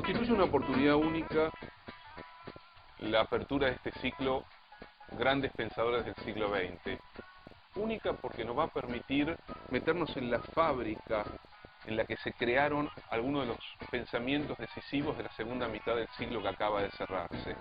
Constituye una oportunidad única la apertura de este ciclo Grandes Pensadores del siglo XX. Única porque nos va a permitir meternos en la fábrica en la que se crearon algunos de los pensamientos decisivos de la segunda mitad del siglo que acaba de cerrarse.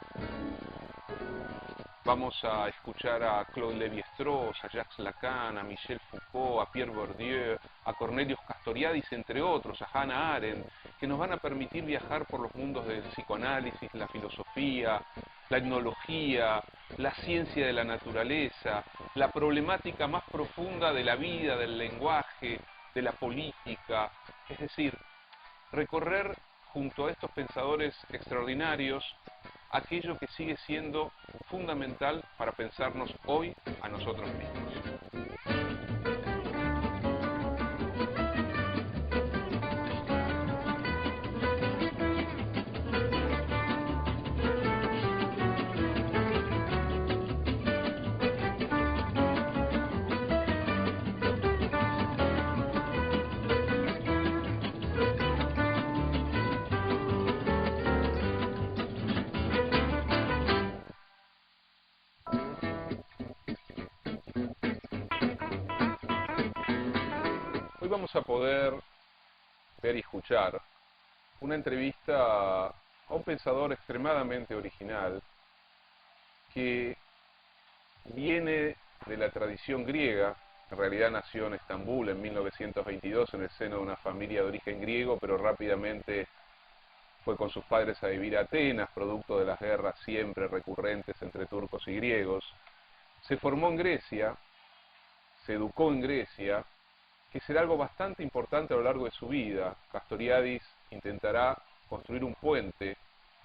Vamos a escuchar a Claude Lévi-Strauss, a Jacques Lacan, a Michel Foucault, a Pierre Bourdieu, a Cornelius Castoriadis, entre otros, a Hannah Arendt, que nos van a permitir viajar por los mundos del psicoanálisis, la filosofía, la etnología, la ciencia de la naturaleza, la problemática más profunda de la vida, del lenguaje, de la política, es decir, recorrer junto a estos pensadores extraordinarios aquello que sigue siendo fundamental para pensarnos hoy a nosotros mismos. Hoy vamos a poder ver y escuchar una entrevista a un pensador extremadamente original que viene de la tradición griega. En realidad nació en Estambul en 1922 en el seno de una familia de origen griego, pero rápidamente fue con sus padres a vivir a Atenas, producto de las guerras siempre recurrentes entre turcos y griegos. Se formó en Grecia, se educó en Grecia, que será algo bastante importante a lo largo de su vida. Castoriadis intentará construir un puente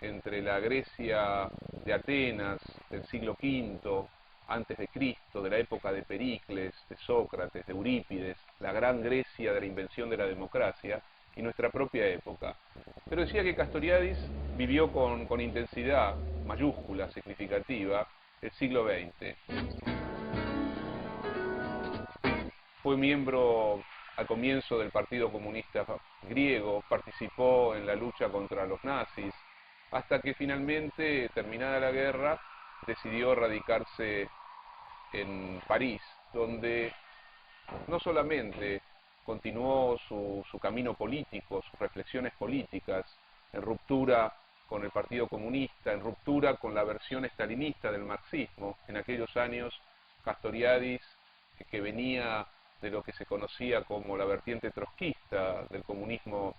entre la Grecia de Atenas del siglo V antes de Cristo, de la época de Pericles, de Sócrates, de Eurípides, la gran Grecia de la invención de la democracia, y nuestra propia época. Pero decía que Castoriadis vivió con intensidad mayúscula, significativa, el siglo XX. Fue miembro al comienzo del Partido Comunista griego, participó en la lucha contra los nazis, hasta que finalmente, terminada la guerra, decidió radicarse en París, donde no solamente continuó su camino político, sus reflexiones políticas, en ruptura con el Partido Comunista, en ruptura con la versión estalinista del marxismo. En aquellos años, Castoriadis, que venía de lo que se conocía como la vertiente trotskista del comunismo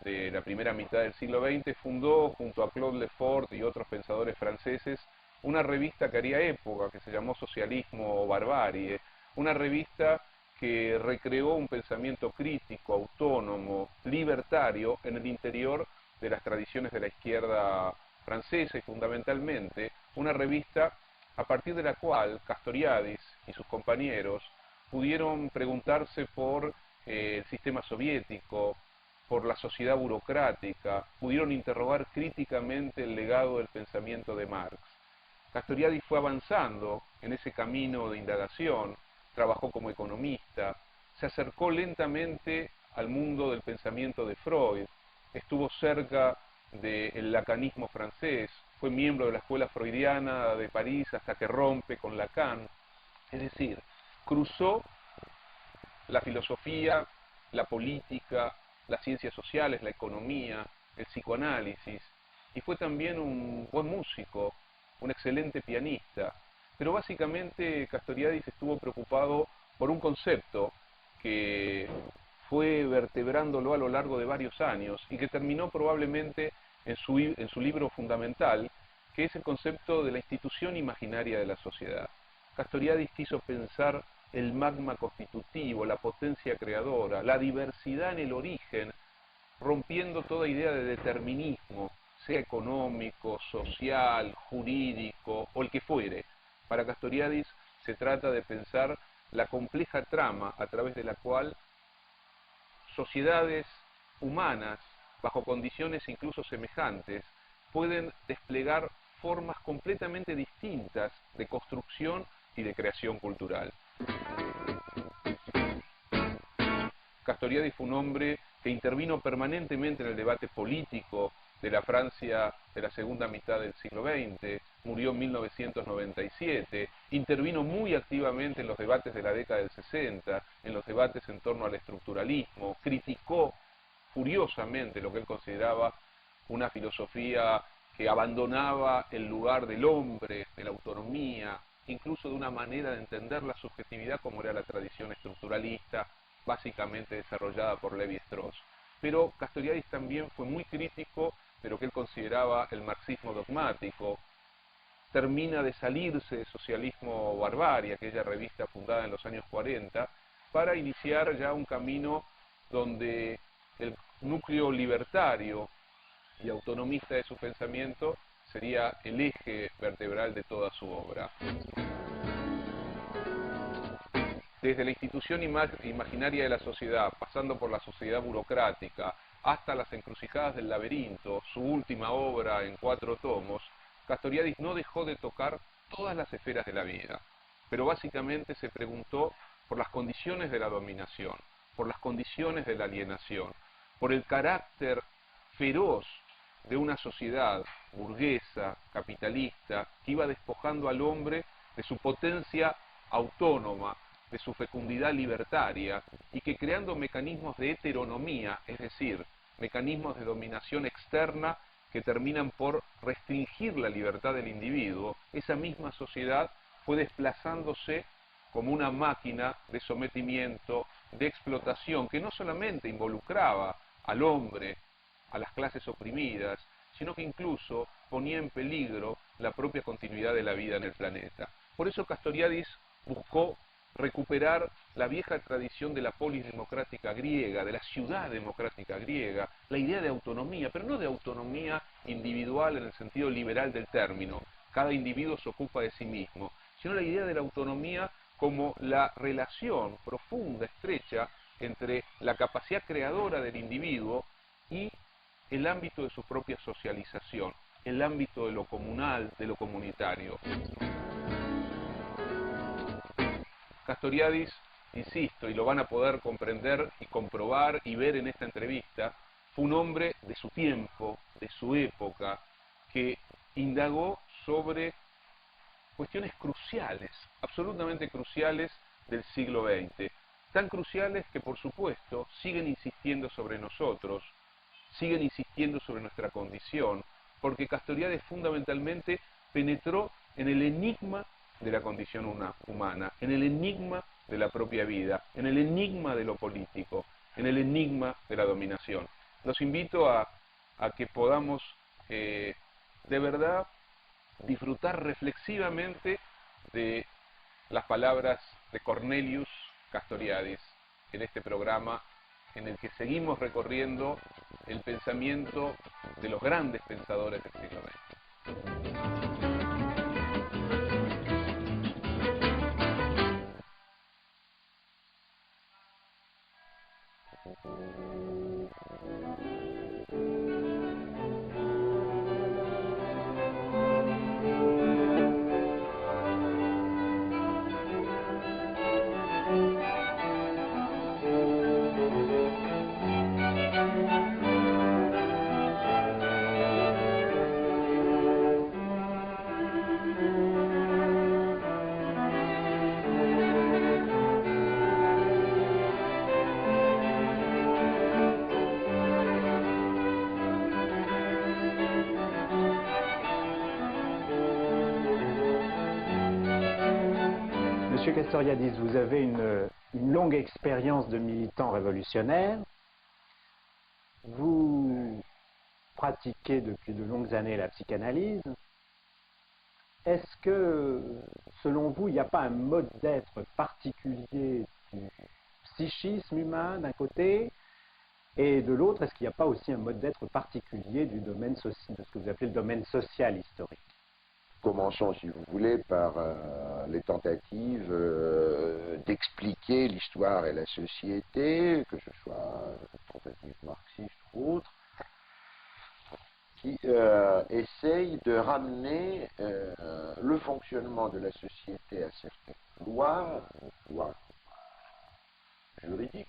de la primera mitad del siglo XX, fundó junto a Claude Lefort y otros pensadores franceses una revista que haría época, que se llamó Socialismo o Barbarie, una revista que recreó un pensamiento crítico, autónomo, libertario en el interior de las tradiciones de la izquierda francesa y fundamentalmente una revista a partir de la cual Castoriadis y sus compañeros pudieron preguntarse por el sistema soviético, por la sociedad burocrática, pudieron interrogar críticamente el legado del pensamiento de Marx. Castoriadis fue avanzando en ese camino de indagación, trabajó como economista, se acercó lentamente al mundo del pensamiento de Freud, estuvo cerca del lacanismo francés, fue miembro de la escuela freudiana de París hasta que rompe con Lacan, es decir, cruzó la filosofía, la política, las ciencias sociales, la economía, el psicoanálisis, y fue también un buen músico, un excelente pianista, pero básicamente Castoriadis estuvo preocupado por un concepto que fue vertebrándolo a lo largo de varios años y que terminó probablemente en su libro fundamental, que es el concepto de la institución imaginaria de la sociedad. Castoriadis quiso pensar el magma constitutivo, la potencia creadora, la diversidad en el origen, rompiendo toda idea de determinismo, sea económico, social, jurídico o el que fuere. Para Castoriadis se trata de pensar la compleja trama a través de la cual sociedades humanas, bajo condiciones incluso semejantes, pueden desplegar formas completamente distintas de construcción y de creación cultural. Castoriadis fue un hombre que intervino permanentemente en el debate político de la Francia de la segunda mitad del siglo XX, murió en 1997, intervino muy activamente en los debates de la década del 60, en los debates en torno al estructuralismo, criticó furiosamente lo que él consideraba una filosofía que abandonaba el lugar del hombre, de la autonomía, incluso de una manera de entender la subjetividad como era la tradición estructuralista, básicamente desarrollada por Lévi-Strauss. Pero Castoriadis también fue muy crítico de lo que él consideraba el marxismo dogmático, termina de salirse de Socialismo Barbarie, aquella revista fundada en los años 40, para iniciar ya un camino donde el núcleo libertario y autonomista de su pensamiento sería el eje vertebral de toda su obra. Desde la institución imaginaria de la sociedad, pasando por la sociedad burocrática, hasta las encrucijadas del laberinto, su última obra en 4 tomos, Castoriadis no dejó de tocar todas las esferas de la vida, pero básicamente se preguntó por las condiciones de la dominación, por las condiciones de la alienación, por el carácter feroz de una sociedad burguesa, capitalista, que iba despojando al hombre de su potencia autónoma, de su fecundidad libertaria, y que creando mecanismos de heteronomía, es decir, mecanismos de dominación externa que terminan por restringir la libertad del individuo, esa misma sociedad fue desplazándose como una máquina de sometimiento, de explotación, que no solamente involucraba al hombre, a las clases oprimidas, sino que incluso ponía en peligro la propia continuidad de la vida en el planeta. Por eso Castoriadis buscó recuperar la vieja tradición de la polis democrática griega, de la ciudad democrática griega, la idea de autonomía, pero no de autonomía individual en el sentido liberal del término, cada individuo se ocupa de sí mismo, sino la idea de la autonomía como la relación profunda, estrecha, entre la capacidad creadora del individuo y el ámbito de su propia socialización, el ámbito de lo comunal, de lo comunitario. Castoriadis, insisto, y lo van a poder comprender y comprobar y ver en esta entrevista, fue un hombre de su tiempo, de su época, que indagó sobre cuestiones cruciales, absolutamente cruciales del siglo XX, tan cruciales que por supuesto siguen insistiendo sobre nosotros, siguen insistiendo sobre nuestra condición, porque Castoriadis fundamentalmente penetró en el enigma de la condición humana, en el enigma de la propia vida, en el enigma de lo político, en el enigma de la dominación. Los invito a que podamos de verdad disfrutar reflexivamente de las palabras de Cornelius Castoriadis en este programa en el que seguimos recorriendo el pensamiento de los grandes pensadores del siglo XX. Monsieur Castoriadis, vous avez une longue expérience de militant révolutionnaire. Vous pratiquez depuis de longues années la psychanalyse. Est-ce que, selon vous, il n'y a pas un mode d'être particulier du psychisme humain d'un côté, et de l'autre, est-ce qu'il n'y a pas aussi un mode d'être particulier du domaine de ce que vous appelez le domaine social historique? Commençons, si vous voulez, par les tentatives d'expliquer l'histoire et la société, que ce soit tentatives marxistes ou autres, qui essayent de ramener le fonctionnement de la société à certaines lois juridiques,